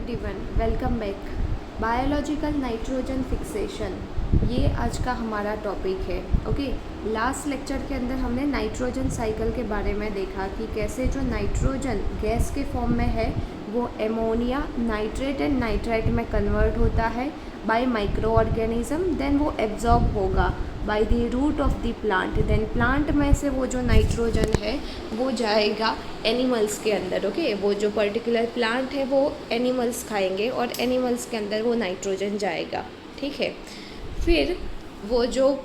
Everyone, welcome back. Biological nitrogen fixation, ये आज का हमारा टॉपिक है। ओके, लास्ट लेक्चर के अंदर हमने नाइट्रोजन साइकिल के बारे में देखा कि कैसे जो नाइट्रोजन गैस के फॉर्म में है वो एमोनिया, नाइट्रेट एंड नाइट्राइट में कन्वर्ट होता है बाय माइक्रो ऑर्गेनिज्म। देन वो एब्जॉर्ब होगा by the root of the plant. Then plant में से वो जो नाइट्रोजन है वो जाएगा एनिमल्स के अंदर। ओके, वो जो पर्टिकुलर प्लांट है वो एनिमल्स खाएंगे और एनिमल्स के अंदर वो नाइट्रोजन जाएगा। ठीक है, फिर वो जो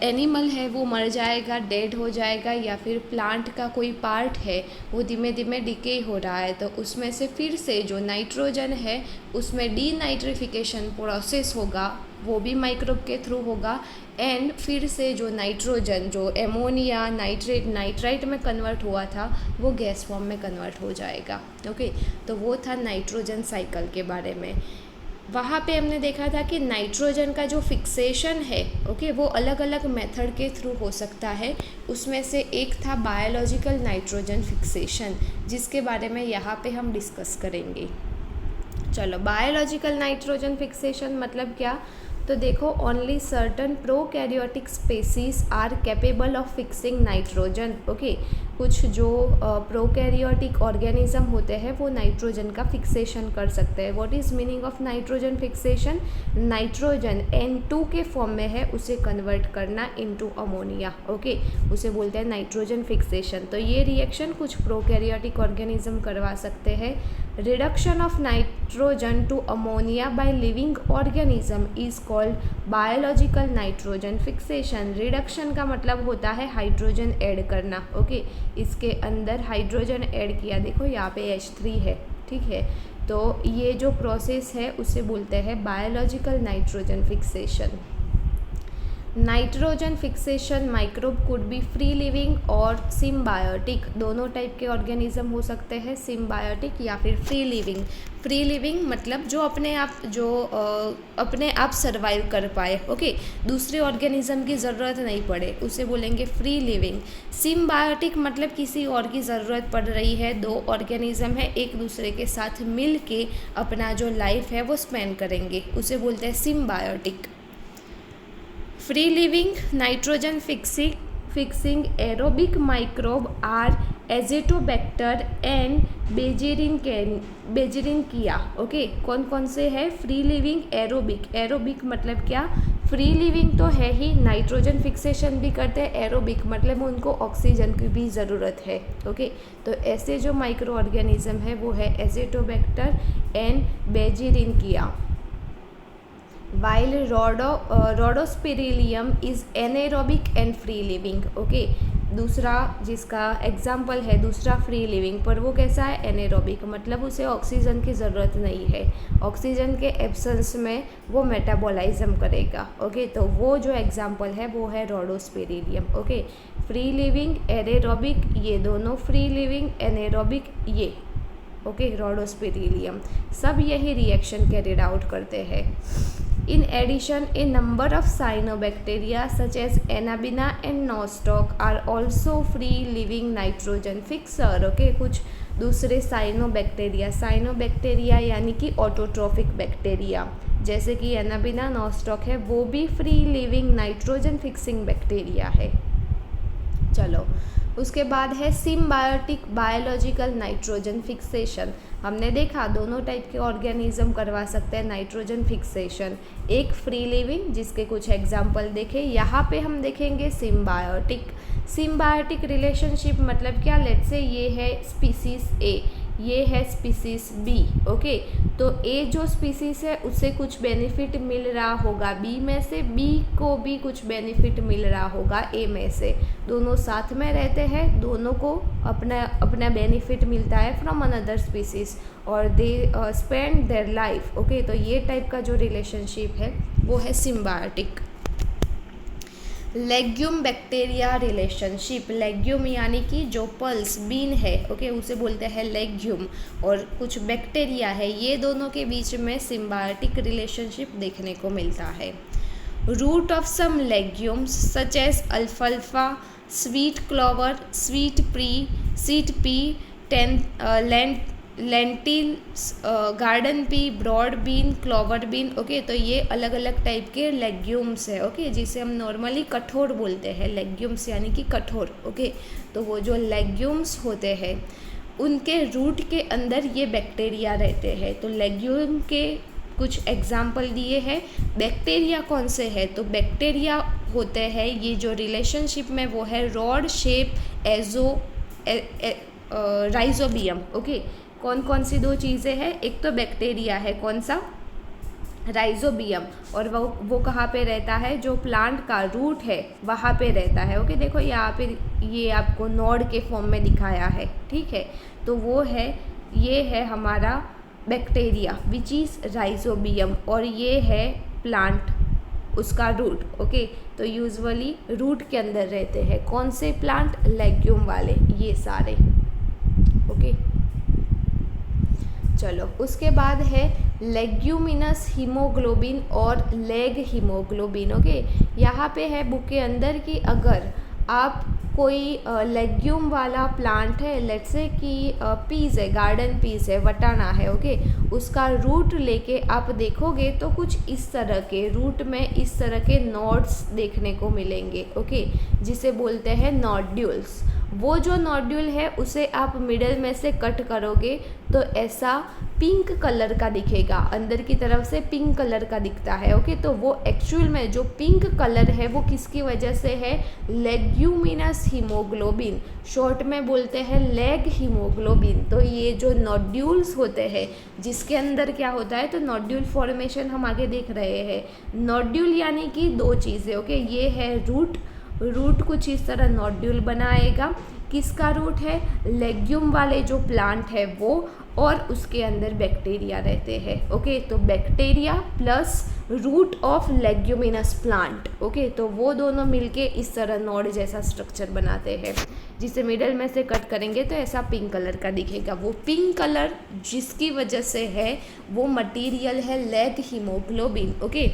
एनिमल है वो मर जाएगा, डेड हो जाएगा, या फिर प्लांट का कोई पार्ट है वो धीमे धीमे डिके हो रहा है, तो उसमें से फिर से जो नाइट्रोजन है उसमें डीनाइट्रिफिकेशन प्रोसेस होगा, वो भी माइक्रोब के थ्रू होगा। एंड फिर से जो नाइट्रोजन जो एमोनिया, नाइट्रेट, नाइट्राइट में कन्वर्ट हुआ था वो गैस फॉर्म में कन्वर्ट हो जाएगा। ओके, तो वो था नाइट्रोजन साइकिल के बारे में। वहाँ पे हमने देखा था कि नाइट्रोजन का जो फिक्सेशन है, ओके, वो अलग अलग मेथड के थ्रू हो सकता है। उसमें से एक था बायोलॉजिकल नाइट्रोजन फिक्सेशन, जिसके बारे में यहाँ पे हम डिस्कस करेंगे। चलो, बायोलॉजिकल नाइट्रोजन फिक्सेशन मतलब क्या? तो देखो, only certain prokaryotic species are capable of fixing nitrogen. Okay, कुछ जो प्रोकैरियोटिक ऑर्गेनिज्म होते हैं वो नाइट्रोजन का फिक्सेशन कर सकते हैं। What is meaning of nitrogen fixation? Nitrogen N2 के फॉर्म में है, उसे कन्वर्ट करना इनटू अमोनिया। ओके, उसे बोलते हैं नाइट्रोजन फिक्सेशन। तो ये रिएक्शन कुछ प्रोकैरियोटिक ऑर्गेनिज्म करवा सकते हैं। Reduction of nitrogen to ammonia by living organism is called biological nitrogen fixation. Reduction का मतलब होता है हाइड्रोजन ऐड करना। ओके, इसके अंदर हाइड्रोजन ऐड किया, देखो यहाँ पे H3 है। ठीक है, तो ये जो प्रोसेस है उसे बोलते हैं biological nitrogen fixation. Nitrogen fixation microbe could be free living और सिम्बायोटिक, दोनों टाइप के ऑर्गेनिज्म हो सकते हैं, सिम्बायोटिक या फिर फ्री लिविंग। फ्री लिविंग मतलब जो अपने आप सर्वाइव कर पाए। ओके, दूसरे ऑर्गेनिज्म की ज़रूरत नहीं पड़े, उसे बोलेंगे फ्री लिविंग। सिम्बायोटिक मतलब किसी और की ज़रूरत पड़ रही है, दो ऑर्गेनिज्म है एक दूसरे के साथ मिल के अपना जो लाइफ है वो स्पेंड करेंगे, उसे बोलते हैं symbiotic. Free living nitrogen fixing aerobic microbe are Azotobacter and Beijerinckia. Okay, कौन कौन से है? फ्री लिविंग, एरोबिक मतलब क्या? फ्री लिविंग तो है ही, नाइट्रोजन फिक्सेशन भी करते हैं। एरोबिक मतलब उनको ऑक्सीजन की भी ज़रूरत है। ओके, तो ऐसे जो माइक्रो ऑर्गेनिज्म है वो है Azotobacter and Beijerinckia. While Rhodospirillum is anaerobic and free living. Okay, दूसरा जिसका एग्जाम्पल है दूसरा फ्री लिविंग, पर वो कैसा है? एनेरोबिक, मतलब उसे ऑक्सीजन की ज़रूरत नहीं है, ऑक्सीजन के एब्सेंस में वो मेटाबॉलिज्म करेगा। ओके, तो वो जो एग्जाम्पल है वो है रोडोस्पिरिलियम। ओके, फ्री लिविंग, एनेरोबिक, ये दोनों फ्री लिविंग, एनेरोबिक ये। ओके, रोडोस्पिरिलियम सब यही रिएक्शन कैरिड आउट करते हैं। In addition, a number of cyanobacteria such as Anabaena and Nostoc are also free living nitrogen fixer. Okay, कुछ दूसरे साइनोबैक्टीरिया यानी कि ऑटोट्रॉफिक बैक्टीरिया जैसे कि Anabaena, Nostoc है, वो भी free living nitrogen fixing bacteria है। चलो, उसके बाद है सिम्बायोटिक बायोलॉजिकल नाइट्रोजन फिक्सेशन। हमने देखा दोनों टाइप के ऑर्गेनिज्म करवा सकते हैं नाइट्रोजन फिक्सेशन। एक फ्री लिविंग जिसके कुछ एग्जाम्पल देखे, यहाँ पे हम देखेंगे सिम्बायोटिक रिलेशनशिप मतलब क्या? लेट्स से ये है स्पीसीज ए, ये है स्पीसीज बी। ओके, तो ए जो स्पीसीज है उससे कुछ बेनिफिट मिल रहा होगा बी में से, बी को भी कुछ बेनिफिट मिल रहा होगा ए में से, दोनों साथ में रहते हैं, दोनों को अपना अपना बेनिफिट मिलता है फ्रॉम अनदर स्पीसीज और they spend their life. Okay, तो ये टाइप का जो रिलेशनशिप है वो है symbiotic. Legume bacteria relationship, legume यानी कि जो पल्स बीन है, ओके, उसे बोलते हैं लेग्यूम, और कुछ बैक्टीरिया है, ये दोनों के बीच में सिम्बायोटिक रिलेशनशिप देखने को मिलता है। Root of some legumes such as अल्फाल्फा, sweet clover, sweet pea, lentils, garden pea, broad bean, clover bean. Okay, तो ये अलग अलग टाइप के लेग्यूम्स है। ओके, जिसे हम नॉर्मली कठोर बोलते हैं, लेग्यूम्स यानी कि कठोर। ओके, तो वो जो लेग्यूम्स होते हैं उनके रूट के अंदर ये बैक्टीरिया रहते हैं। तो लेग्यूम के कुछ एग्जाम्पल दिए हैं। बैक्टीरिया कौन से है? तो बैक्टीरिया होते हैं ये जो रिलेशनशिप में वो है rod shape azo rhizobium. Okay, कौन कौन सी दो चीज़ें हैं? एक तो बैक्टीरिया है, कौन सा? राइजोबियम। और वो कहाँ पे रहता है? जो प्लांट का रूट है वहाँ पे रहता है। ओके, देखो यहाँ पे ये आपको नोड के फॉर्म में दिखाया है, ठीक है। तो वो है, ये है हमारा बैक्टीरिया विच इज़ राइजोबियम, और ये है प्लांट उसका रूट। ओके, तो यूजुअली रूट के अंदर रहते हैं कौन से प्लांट? लेग्यूम वाले, ये सारे। ओके, चलो उसके बाद है लेग्यूमिनस हीमोग्लोबिन और लेग हीमोग्लोबिन। ओके, यहाँ पे है बुक के अंदर कि अगर आप कोई लेग्यूम वाला प्लांट है, लेट्स से कि पीस है, गार्डन पीस है, वटाना है। ओके, उसका रूट लेके आप देखोगे तो कुछ इस तरह के रूट में इस तरह के नोड्स देखने को मिलेंगे। ओके, जिसे बोलते हैं नोड्यूल्स। वो जो नोड्यूल है उसे आप मिडल में से कट करोगे तो ऐसा पिंक कलर का दिखेगा, अंदर की तरफ से पिंक कलर का दिखता है। ओके, तो वो एक्चुअल में जो पिंक कलर है वो किसकी वजह से है? लेग्यूमिनस हीमोग्लोबिन, शॉर्ट में बोलते हैं लेग हीमोग्लोबिन। तो ये जो नोड्यूल्स होते हैं जिसके अंदर क्या होता है, तो नोड्यूल फॉर्मेशन हम आगे देख रहे हैं। नोड्यूल यानी कि दो चीज़ें। ओके, ये है रूट, रूट कुछ इस तरह नोड्यूल बनाएगा। किसका रूट है? लेग्यूम वाले जो प्लांट है वो, और उसके अंदर बैक्टीरिया रहते हैं। ओके, तो bacteria plus root of leguminous plant. Okay, तो वो दोनों मिलके इस तरह नोड जैसा स्ट्रक्चर बनाते हैं, जिसे मिडल में से कट करेंगे तो ऐसा पिंक कलर का दिखेगा। वो पिंक कलर जिसकी वजह से है वो मटीरियल है लेग हीमोग्लोबिन। ओके,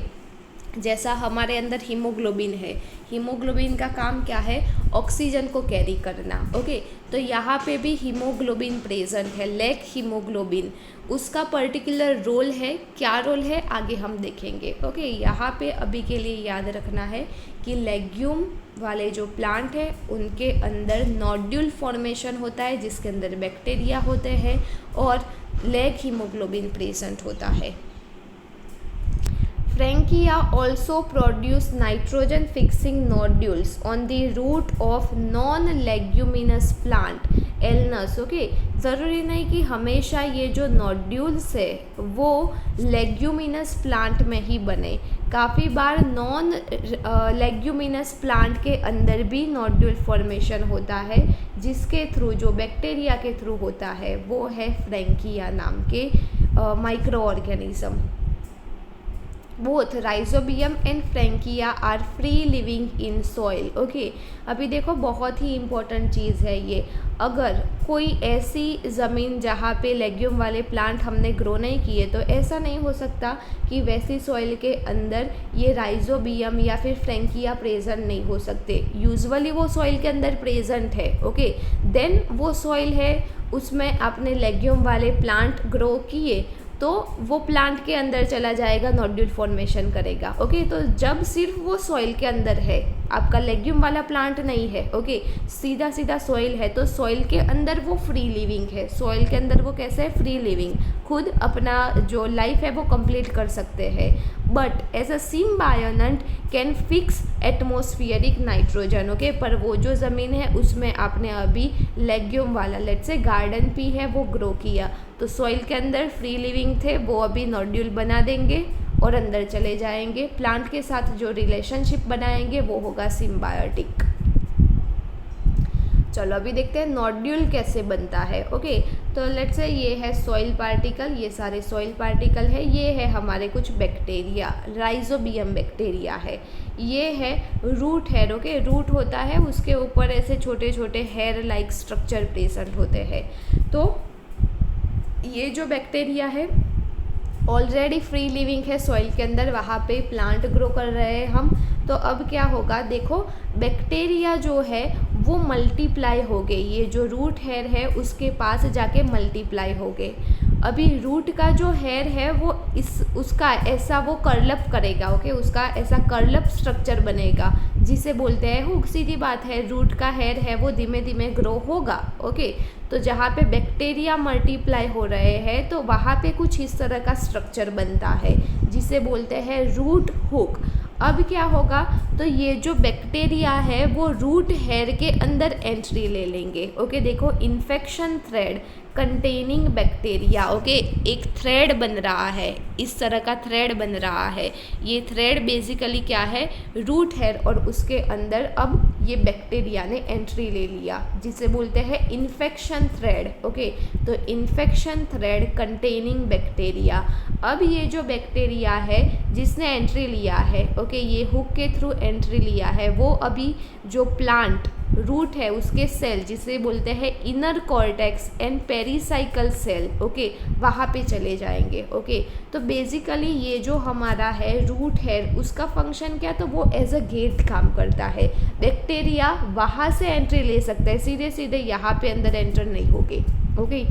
जैसा हमारे अंदर हीमोग्लोबिन है, हीमोग्लोबिन का काम क्या है? ऑक्सीजन को कैरी करना। ओके, तो यहाँ पे भी हीमोग्लोबिन प्रेजेंट है, लेग हीमोग्लोबिन। उसका पर्टिकुलर रोल है, क्या रोल है आगे हम देखेंगे। ओके, यहाँ पे अभी के लिए याद रखना है कि लेग्यूम वाले जो प्लांट है उनके अंदर नोड्यूल फॉर्मेशन होता है जिसके अंदर बैक्टीरिया होते हैं और लेग हीमोग्लोबिन प्रेजेंट होता है। Frankia also produce nitrogen fixing nodules on the root of non-leguminous plant Alnus. Okay, ज़रूरी नहीं कि हमेशा ये जो नोड्यूल्स है वो लेग्यूमिनस प्लांट में ही बने। काफ़ी बार नॉन लेग्यूमिनस प्लांट के अंदर भी नोड्यूल फॉर्मेशन होता है, जिसके थ्रू, जो बैक्टीरिया के थ्रू होता है वो है फ्रैंकिया नाम के micro organism. Both Rhizobium and Frankia are free living in soil. Okay, अभी देखो बहुत ही इम्पोर्टेंट चीज़ है ये। अगर कोई ऐसी ज़मीन जहाँ पे लेग्यूम वाले प्लांट हमने ग्रो नहीं किए तो ऐसा नहीं हो सकता कि वैसी सॉइल के अंदर ये राइजोबियम या फिर फ्रैंकिया प्रेजेंट नहीं हो सकते। यूजुअली वो सॉइल के अंदर प्रेजेंट है। ओके, देन वो सॉइल है उसमें आपने लेग्यूम वाले प्लांट ग्रो किए तो वो प्लांट के अंदर चला जाएगा, नोड्यूल फॉर्मेशन करेगा। ओके, तो जब सिर्फ वो सॉइल के अंदर है, आपका लेग्यूम वाला प्लांट नहीं है, ओके, सीधा सीधा सॉइल है, तो सॉइल के अंदर वो फ्री लिविंग है। सॉइल के अंदर वो कैसे है? फ्री लिविंग, खुद अपना जो लाइफ है वो कंप्लीट कर सकते हैं। But as a symbiont can fix atmospheric nitrogen. Okay, पर वो जो ज़मीन है उसमें आपने अभी लेग्यूम वाला, लेट्स से गार्डन पी है, वो ग्रो किया, तो सॉइल के अंदर फ्री लिविंग थे, वो अभी नोड्यूल बना देंगे और अंदर चले जाएंगे। प्लांट के साथ जो रिलेशनशिप बनाएंगे वो होगा सिम्बायोटिक। चलो अभी देखते हैं नोड्यूल कैसे बनता है। ओके, तो लेट्स से ये है सॉइल पार्टिकल, ये सारे सॉइल पार्टिकल है, ये है हमारे कुछ बैक्टीरिया, राइजोबियम बैक्टीरिया है, ये है रूट हेयर। ओके, रूट होता है, उसके ऊपर ऐसे छोटे छोटे हेयर लाइक स्ट्रक्चर प्रेजेंट होते हैं। तो ये जो बैक्टीरिया है ऑलरेडी फ्री लिविंग है सॉइल के अंदर, वहाँ पे प्लांट ग्रो कर रहे हैं हम। तो अब क्या होगा, देखो बैक्टीरिया जो है वो मल्टीप्लाई हो गए, ये जो रूट हेयर है उसके पास जाके मल्टीप्लाई हो गए। अभी रूट का जो हेयर है वो उसका ऐसा वो कर्लअप करेगा, ओके, उसका ऐसा कर्लअप स्ट्रक्चर बनेगा जिसे बोलते हैं हुक। सीधी बात है, रूट का हेयर है वो धीमे धीमे ग्रो होगा, ओके। तो जहाँ पे बैक्टीरिया मल्टीप्लाई हो रहे हैं तो वहाँ पे कुछ इस तरह का स्ट्रक्चर बनता है जिसे बोलते हैं रूट हुक। अब क्या होगा, तो ये जो बैक्टीरिया है वो रूट हेयर के अंदर एंट्री ले लेंगे, ओके। देखो, infection thread containing bacteria, okay, एक थ्रेड बन रहा है, इस तरह का थ्रेड बन रहा है। ये थ्रेड बेसिकली क्या है, रूट हेयर, और उसके अंदर अब ये बैक्टीरिया ने एंट्री ले लिया जिसे बोलते हैं इन्फेक्शन थ्रेड, ओके। तो इन्फेक्शन थ्रेड कंटेनिंग बैक्टीरिया। अब ये जो बैक्टीरिया है जिसने एंट्री लिया है, ओके, ये हुक के थ्रू एंट्री लिया है, वो अभी जो प्लांट रूट है उसके सेल जिसे बोलते हैं inner cortex and pericycle cell, okay, वहाँ पे चले जाएंगे, ओके। तो बेसिकली ये जो हमारा है रूट हेयर, उसका फंक्शन क्या, तो वो एज अ गेट काम करता है। बैक्टीरिया वहाँ से एंट्री ले सकता है, सीधे सीधे यहाँ पे अंदर एंटर नहीं होगे, ओके।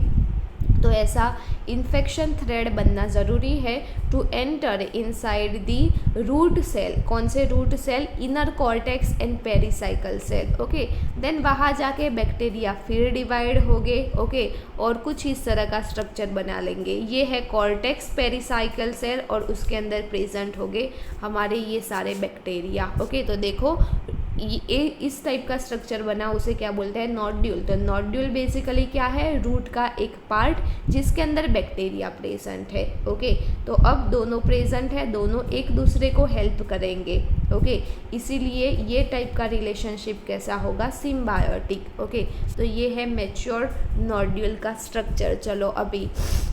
तो ऐसा इन्फेक्शन थ्रेड बनना ज़रूरी है to enter inside the root cell. कौन से root cell, inner cortex and pericycle cell, okay. Then वहाँ जाके बैक्टीरिया फिर डिवाइड होंगे, ओके, और कुछ इस तरह का स्ट्रक्चर बना लेंगे। ये है कॉर्टेक्स पेरिसाइकल सेल और उसके अंदर प्रेजेंट होंगे हमारे ये सारे बैक्टीरिया, ओके। तो देखो, ये इस टाइप का स्ट्रक्चर बना, उसे क्या बोलते हैं, नोड्यूल। तो नोड्यूल बेसिकली क्या है, रूट का एक पार्ट जिसके अंदर बैक्टीरिया प्रेजेंट है, ओके। तो अब दोनों प्रेजेंट है, दोनों एक दूसरे को हेल्प करेंगे, ओके। इसीलिए ये टाइप का रिलेशनशिप कैसा होगा, सिम्बायोटिक, ओके। तो ये है मैच्योर नोड्यूल का स्ट्रक्चर। चलो अभी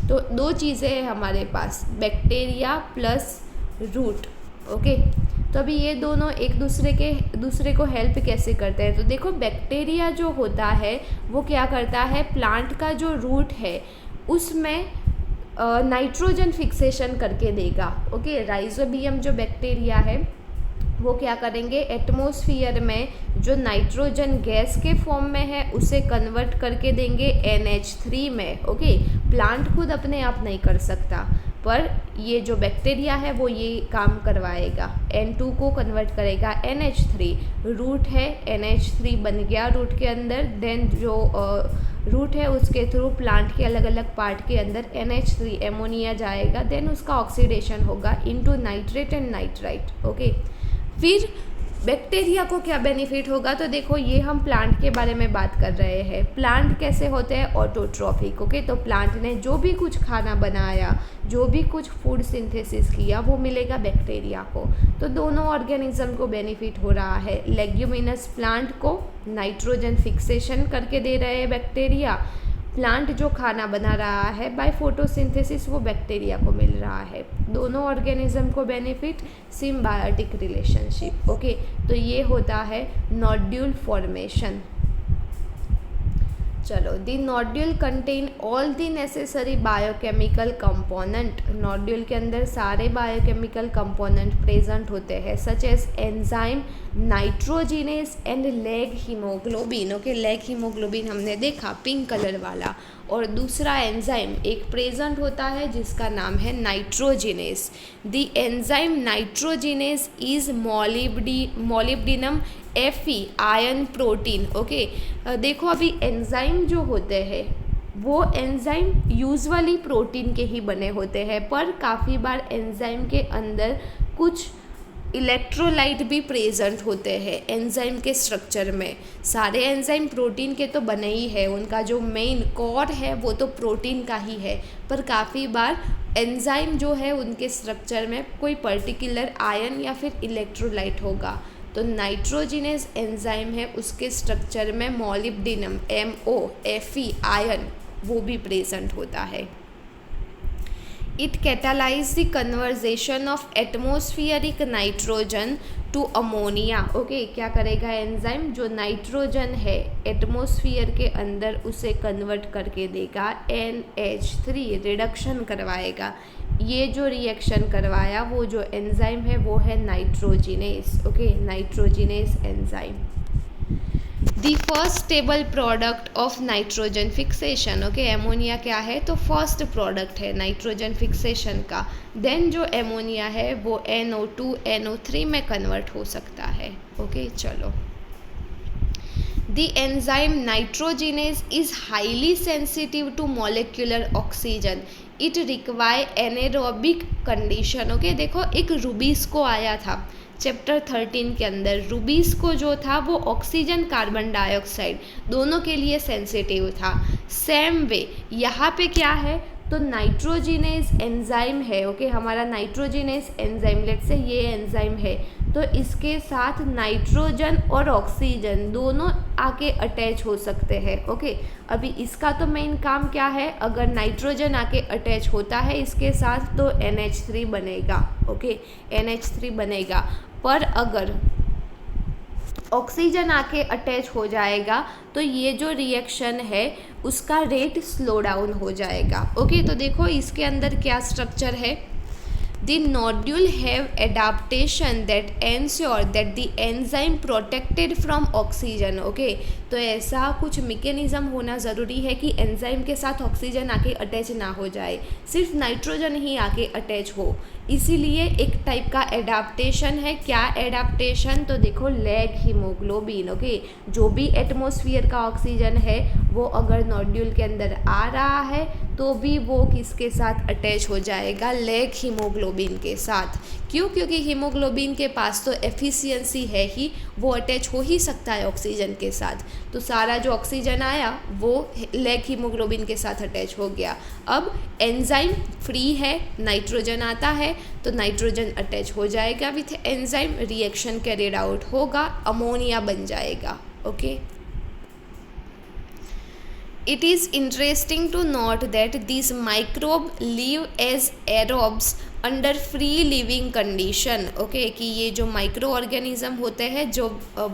तो दो चीज़ें हैं हमारे पास, बैक्टीरिया प्लस रूट, ओके। तो अभी ये दोनों एक दूसरे को हेल्प कैसे करते हैं, तो देखो, बैक्टीरिया जो होता है वो क्या करता है, प्लांट का जो रूट है उसमें नाइट्रोजन फिक्सेशन करके देगा, ओके। राइजोबियम जो बैक्टीरिया है वो क्या करेंगे, एटमॉस्फेयर में जो नाइट्रोजन गैस के फॉर्म में है उसे कन्वर्ट करके देंगे NH3 में, ओके। प्लांट खुद अपने आप नहीं कर सकता, पर ये जो बैक्टीरिया है वो ये काम करवाएगा, N2 को कन्वर्ट करेगा NH3। रूट है, NH3 बन गया रूट के अंदर, देन जो रूट है उसके थ्रू प्लांट के अलग अलग पार्ट के अंदर NH3 एमोनिया जाएगा, देन उसका ऑक्सीडेशन होगा into nitrate and nitrite, okay. फिर बैक्टीरिया को क्या बेनिफिट होगा, तो देखो, ये हम प्लांट के बारे में बात कर रहे हैं। प्लांट कैसे होते हैं, ऑटोट्रॉफिक, ओके। तो प्लांट ने जो भी कुछ खाना बनाया, जो भी कुछ फूड सिंथेसिस किया, वो मिलेगा बैक्टीरिया को। तो दोनों ऑर्गेनिज्म को बेनिफिट हो रहा है। लेग्यूमिनस प्लांट को नाइट्रोजन फिक्सेशन करके दे रहे हैं बैक्टीरिया, प्लांट जो खाना बना रहा है बाय फोटोसिंथेसिस वो बैक्टीरिया को मिल रहा है। दोनों ऑर्गेनिज्म को बेनिफिट, सिम्बायोटिक रिलेशनशिप, ओके। तो ये होता है नोड्यूल फॉर्मेशन। चलो, the nodule contain all the necessary biochemical component. Nodule के अंदर सारे बायोकेमिकल कंपोनेंट प्रेजेंट होते हैं, such as enzyme, nitrogenase and leg haemoglobin, okay. Leg haemoglobin हमने देखा पिंक कलर वाला, और दूसरा एंजाइम एक प्रेजेंट होता है जिसका नाम है nitrogenase. The enzyme nitrogenase is molybdenum Fe ion protein, okay. देखो, अभी एंजाइम जो होते हैं वो एंजाइम यूजुअली प्रोटीन के ही बने होते हैं, पर काफ़ी बार एंजाइम के अंदर कुछ इलेक्ट्रोलाइट भी प्रेजेंट होते हैं एंजाइम के स्ट्रक्चर में। सारे एंजाइम प्रोटीन के तो बने ही है, उनका जो मेन कोर है वो तो प्रोटीन का ही है, पर काफ़ी बार एंजाइम जो है उनके स्ट्रक्चर में कोई पर्टिकुलर आयन या फिर इलेक्ट्रोलाइट होगा। तो नाइट्रोजिनेस एंजाइम है, उसके स्ट्रक्चर में मोलिब्डिनम Fe आयन वो भी प्रेजेंट होता है। It catalyse the conversation of atmospheric nitrogen to ammonia, okay. क्या करेगा एंजाइम, जो नाइट्रोजन है एटमॉस्फेयर के अंदर उसे कन्वर्ट करके देगा NH3, रिडक्शन करवाएगा। ये जो रिएक्शन करवाया वो जो एंजाइम है वो है nitrogenous, okay, nitrogenous enzyme. The first stable product of nitrogen fixation. Okay, ammonia क्या है, तो फर्स्ट प्रोडक्ट है नाइट्रोजन फिक्सेशन का। देन जो एमोनिया है वो NO2 NO3 में कन्वर्ट हो सकता है। ओके, चलो। The enzyme nitrogenase is highly sensitive to molecular oxygen. It require anaerobic condition. Okay, देखो एक रूबिस्को आया था चैप्टर 13 के अंदर। रूबिस्को जो था वो ऑक्सीजन कार्बन डाइऑक्साइड दोनों के लिए सेंसिटिव था। सेम वे यहाँ पे क्या है, तो नाइट्रोजिनेज एंजाइम है। ओके, हमारा नाइट्रोजिनेज एंजाइम, लेट से ये एंजाइम है, तो इसके साथ नाइट्रोजन और ऑक्सीजन दोनों आके अटैच हो सकते हैं। ओके, अभी इसका तो मेन काम क्या है, अगर नाइट्रोजन आके अटैच होता है इसके साथ तो NH3 बनेगा। ओके, NH3 बनेगा। पर अगर ऑक्सीजन आके अटैच हो जाएगा तो ये जो रिएक्शन है उसका रेट स्लो डाउन हो जाएगा। ओके, तो देखो इसके अंदर क्या स्ट्रक्चर है। The nodule have adaptation that ensure that the enzyme protected from oxygen. Okay, तो ऐसा कुछ मैकेनिज्म होना ज़रूरी है कि एंजाइम के साथ ऑक्सीजन आके अटैच ना हो जाए, सिर्फ नाइट्रोजन ही आके अटैच हो। इसीलिए एक टाइप का एडाप्टेशन है। क्या एडाप्टेशन, तो देखो लैग हीमोग्लोबिन। ओके, जो भी एटमॉस्फेयर का ऑक्सीजन है वो अगर नोड्यूल के अंदर आ रहा है तो भी वो किसके साथ अटैच हो जाएगा, लैग हीमोग्लोबिन के साथ। क्यों, क्योंकि हीमोग्लोबिन के पास तो एफिशिएंसी है ही, वो अटैच हो ही सकता है ऑक्सीजन के साथ। तो सारा जो ऑक्सीजन आया वो लैग हीमोग्लोबिन के साथ अटैच हो गया। अब एंजाइम फ्री है, नाइट्रोजन आता है तो नाइट्रोजन अटैच हो जाएगा with enzyme, reaction carried out होगा, अमोनिया बन जाएगा। Okay, It is interesting to note that these microbes live as aerobes under free living condition. Okay, कि ये जो माइक्रो ऑर्गेनिज्म होते हैं जो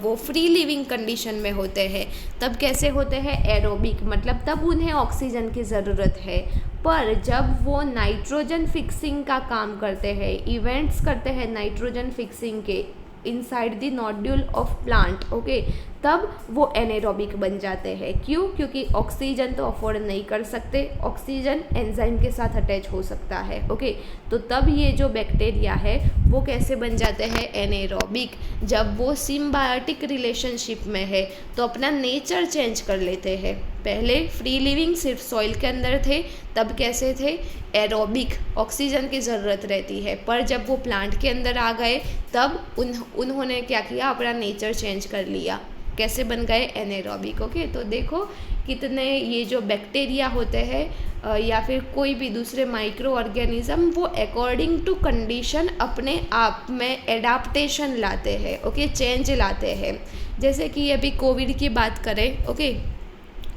वो फ्री लिविंग कंडीशन में होते हैं, तब कैसे होते हैं, एरोबिक, मतलब तब उन्हें ऑक्सीजन की ज़रूरत है। पर जब वो नाइट्रोजन फिक्सिंग का काम करते हैं, इवेंट्स करते हैं नाइट्रोजन फिक्सिंग के inside the nodule of plant, okay, तब वो एनेरोबिक बन जाते हैं। क्यों, क्योंकि ऑक्सीजन तो अफोर्ड नहीं कर सकते, ऑक्सीजन एंजाइम के साथ अटैच हो सकता है। ओके, तो तब ये जो बैक्टीरिया है वो कैसे बन जाते हैं, एनेरोबिक। जब वो सिम्बायोटिक रिलेशनशिप में है तो अपना नेचर चेंज कर लेते हैं। पहले फ्री लिविंग सिर्फ सॉइल के अंदर थे, तब कैसे थे, एरोबिक, ऑक्सीजन की ज़रूरत रहती है। पर जब वो प्लांट के अंदर आ गए तब उन्होंने क्या किया, अपना नेचर चेंज कर लिया, कैसे बन गए, एनेरोबिक। ओके, तो देखो कितने ये जो बैक्टीरिया होते हैं या फिर कोई भी दूसरे माइक्रो ऑर्गेनिज्म, वो अकॉर्डिंग टू कंडीशन अपने आप में एडाप्टेशन लाते हैं। ओके, चेंज लाते हैं। जैसे कि अभी कोविड की बात करें, ओके,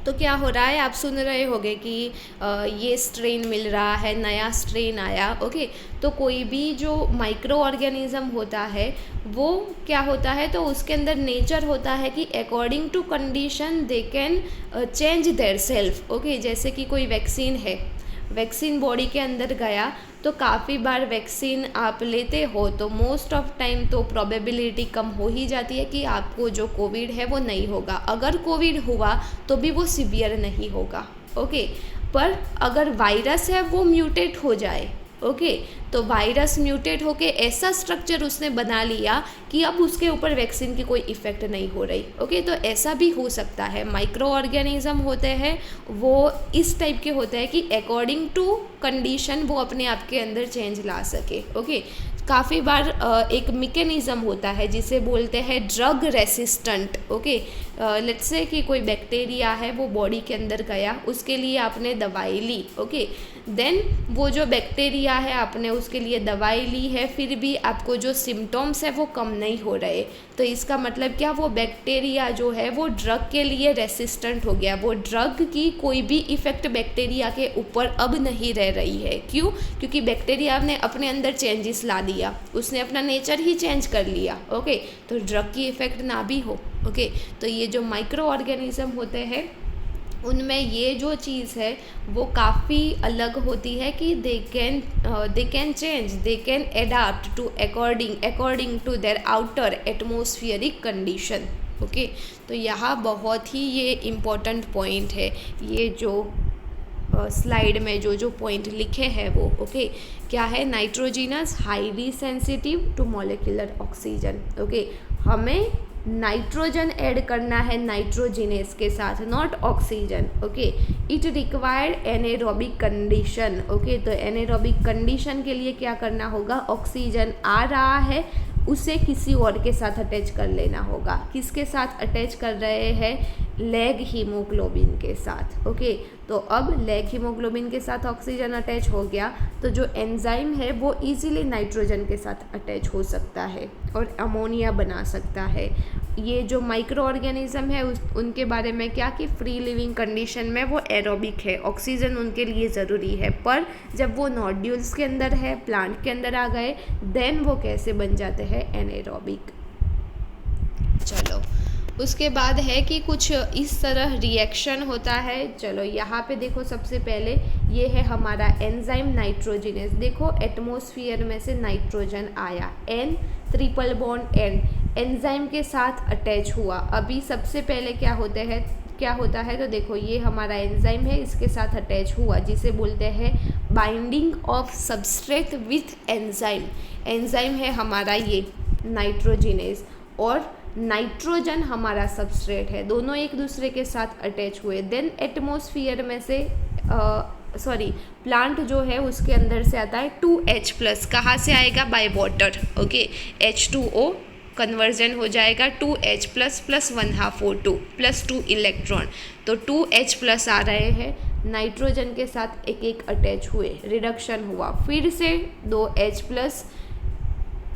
तो क्या हो रहा है, आप सुन रहे होंगे कि ये स्ट्रेन मिल रहा है, नया स्ट्रेन आया। ओके, तो कोई भी जो माइक्रो ऑर्गेनिज्म होता है वो क्या होता है, तो उसके अंदर नेचर होता है कि according to condition they can change their self. Okay, जैसे कि कोई वैक्सीन है, वैक्सीन बॉडी के अंदर गया तो काफ़ी बार वैक्सीन आप लेते हो तो मोस्ट ऑफ टाइम तो प्रोबेबिलिटी कम हो ही जाती है कि आपको जो कोविड है वो नहीं होगा। अगर कोविड हुआ तो भी वो सीवियर नहीं होगा। ओके, पर अगर वायरस है वो म्यूटेट हो जाए, ओके, तो वायरस म्यूटेट होके ऐसा स्ट्रक्चर उसने बना लिया कि अब उसके ऊपर वैक्सीन की कोई इफ़ेक्ट नहीं हो रही। ओके, तो ऐसा भी हो सकता है। माइक्रो ऑर्गेनिज्म होते हैं वो इस टाइप के होते हैं कि अकॉर्डिंग टू कंडीशन वो अपने आप के अंदर चेंज ला सके। ओके, काफ़ी बार एक मैकेनिज़्म होता है जिसे बोलते हैं drug resistant. Okay, let's say कि कोई बैक्टीरिया है वो बॉडी के अंदर गया, उसके लिए आपने दवाई ली। ओके, देन वो जो बैक्टीरिया है आपने उसके लिए दवाई ली है, फिर भी आपको जो सिम्टम्स है वो कम नहीं हो रहे, तो इसका मतलब क्या, वो बैक्टीरिया जो है वो ड्रग के लिए रेसिस्टेंट हो गया। वो ड्रग की कोई भी इफ़ेक्ट बैक्टीरिया के ऊपर अब नहीं रह रही है। क्यों, क्योंकि बैक्टीरिया ने अपने अंदर चेंजेस ला दिया, उसने अपना नेचर ही चेंज कर लिया। ओके, तो ड्रग की इफ़ेक्ट ना भी हो। ओके, तो ये जो माइक्रो ऑर्गेनिज्म होते हैं उनमें ये जो चीज़ है वो काफ़ी अलग होती है कि they can change, they can adapt to according to their outer atmospheric condition. Okay. तो यहाँ बहुत ही ये इम्पोर्टेंट पॉइंट है, ये जो स्लाइड में जो पॉइंट लिखे हैं वो, ओके। क्या है? Nitrogenase highly sensitive to molecular oxygen, okay. हमें नाइट्रोजन ऐड करना है नाइट्रोजिनेस के साथ, not oxygen, okay. It required anaerobic condition, okay. तो एनेरोबिक कंडीशन के लिए क्या करना होगा? ऑक्सीजन आ रहा है, उसे किसी और के साथ अटैच कर लेना होगा। किसके साथ अटैच कर रहे हैं? लैग हीमोग्लोबिन के साथ, ओके। तो अब लैग हीमोग्लोबिन के साथ ऑक्सीजन अटैच हो गया, तो जो एंजाइम है वो इजीली नाइट्रोजन के साथ अटैच हो सकता है और अमोनिया बना सकता है। ये जो माइक्रो ऑर्गेनिज्म है उनके बारे में क्या कि फ्री लिविंग कंडीशन में वो एरोबिक है, ऑक्सीजन उनके लिए ज़रूरी है। पर जब वो नोड्यूल्स के अंदर है, प्लांट के अंदर आ गए, देन वो कैसे बन जाते हैं? एनेरोबिक। चलो, उसके बाद है कि कुछ इस तरह रिएक्शन होता है। चलो यहाँ पे देखो, सबसे पहले ये है हमारा एंजाइम नाइट्रोजिनेस। देखो एटमॉस्फेयर में से नाइट्रोजन आया, N triple bond N enzyme के साथ अटैच हुआ। अभी सबसे पहले क्या होता है? तो देखो ये हमारा एंजाइम है, इसके साथ अटैच हुआ, जिसे बोलते हैं binding of substrate with enzyme. Enzyme है हमारा ये नाइट्रोजिनेस और नाइट्रोजन हमारा सबस्ट्रेट है, दोनों एक दूसरे के साथ अटैच हुए। देन एटमॉस्फेयर में से प्लांट जो है उसके अंदर से आता है 2H+। कहाँ से आएगा? By water, okay. H2O conversion हो जाएगा 2H+ + 1/2 O2 +2 इलेक्ट्रॉन। तो 2H+ आ रहे हैं, नाइट्रोजन के साथ एक एक अटैच हुए, रिडक्शन हुआ, फिर से 2H+,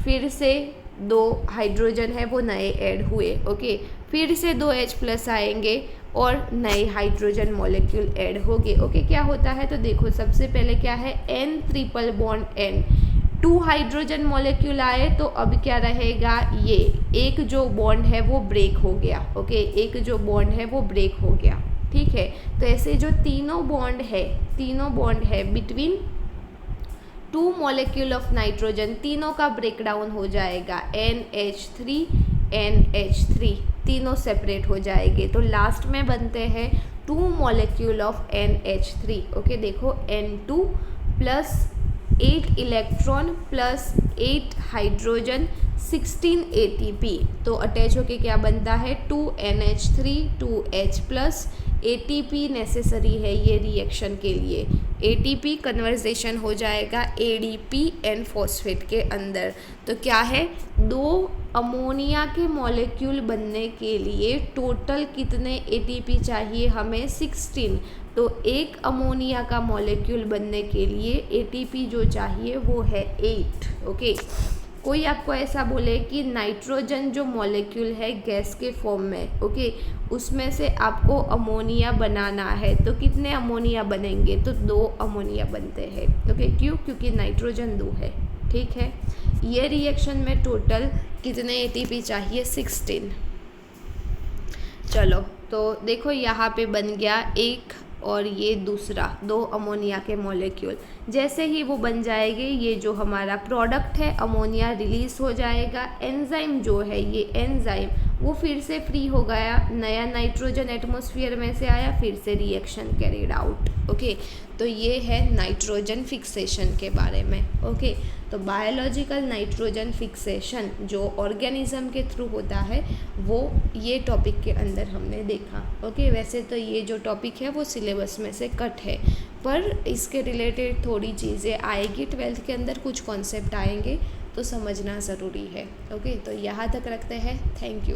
फिर से 2 हाइड्रोजन है वो नए ऐड हुए, ओके। फिर से 2H+ आएंगे और नए हाइड्रोजन मॉलिक्यूल ऐड होंगे, ओके। क्या होता है? तो देखो सबसे पहले क्या है? N triple bond N, 2 hydrogen molecule आए, तो अब क्या रहेगा? ये एक जो बॉन्ड है वो ब्रेक हो गया, ओके। एक जो बॉन्ड है वो ब्रेक हो गया, ठीक है। तो ऐसे जो तीनों बॉन्ड है बिटवीन 2 मॉलिक्यूल ऑफ नाइट्रोजन, तीनों का ब्रेक डाउन हो जाएगा, NH3 NH3, तीनों सेपरेट हो जाएंगे। तो लास्ट में बनते हैं 2 मॉलिक्यूल ऑफ NH3, ओके। देखो N2 + 8 इलेक्ट्रॉन + 8 हाइड्रोजन 16 ATP। तो अटैच होके क्या बनता है? 2NH3 2H+। ATP नेसेसरी है ये रिएक्शन के लिए, ATP कन्वर्जेशन हो जाएगा ADP एंड फॉस्फेट के अंदर। तो क्या है? 2 अमोनिया के मॉलिक्यूल बनने के लिए टोटल कितने ATP चाहिए हमें? 16। तो एक अमोनिया का मॉलिक्यूल बनने के लिए ATP जो चाहिए वो है 8, ओके। कोई आपको ऐसा बोले कि नाइट्रोजन जो मॉलिक्यूल है गैस के फॉर्म में, ओके, उसमें से आपको अमोनिया बनाना है, तो कितने अमोनिया बनेंगे? तो 2 अमोनिया बनते हैं, ओके। क्यों? क्योंकि नाइट्रोजन 2 है, ठीक है। ये रिएक्शन में टोटल कितने ATP चाहिए? 16। चलो, तो देखो यहाँ पे बन गया एक और ये दूसरा, 2 अमोनिया के मॉलिक्यूल। जैसे ही वो बन जाएंगे, ये जो हमारा प्रोडक्ट है अमोनिया रिलीज हो जाएगा। एंजाइम जो है ये एंजाइम वो फिर से फ्री हो गया, नया नाइट्रोजन एटमॉस्फेयर में से आया, फिर से रिएक्शन कैरिड आउट, ओके। तो ये है नाइट्रोजन फिक्सेशन के बारे में, ओके। तो बायोलॉजिकल नाइट्रोजन फिक्सेशन जो ऑर्गेनिज्म के थ्रू होता है वो ये टॉपिक के अंदर हमने देखा, ओके। वैसे तो ये जो टॉपिक है वो सिलेबस में से कट है, पर इसके रिलेटेड थोड़ी चीज़ें आएगी 12th के अंदर, कुछ कॉन्सेप्ट आएंगे तो समझना ज़रूरी है, ओके। तो यहाँ तक रखते हैं, थैंक यू।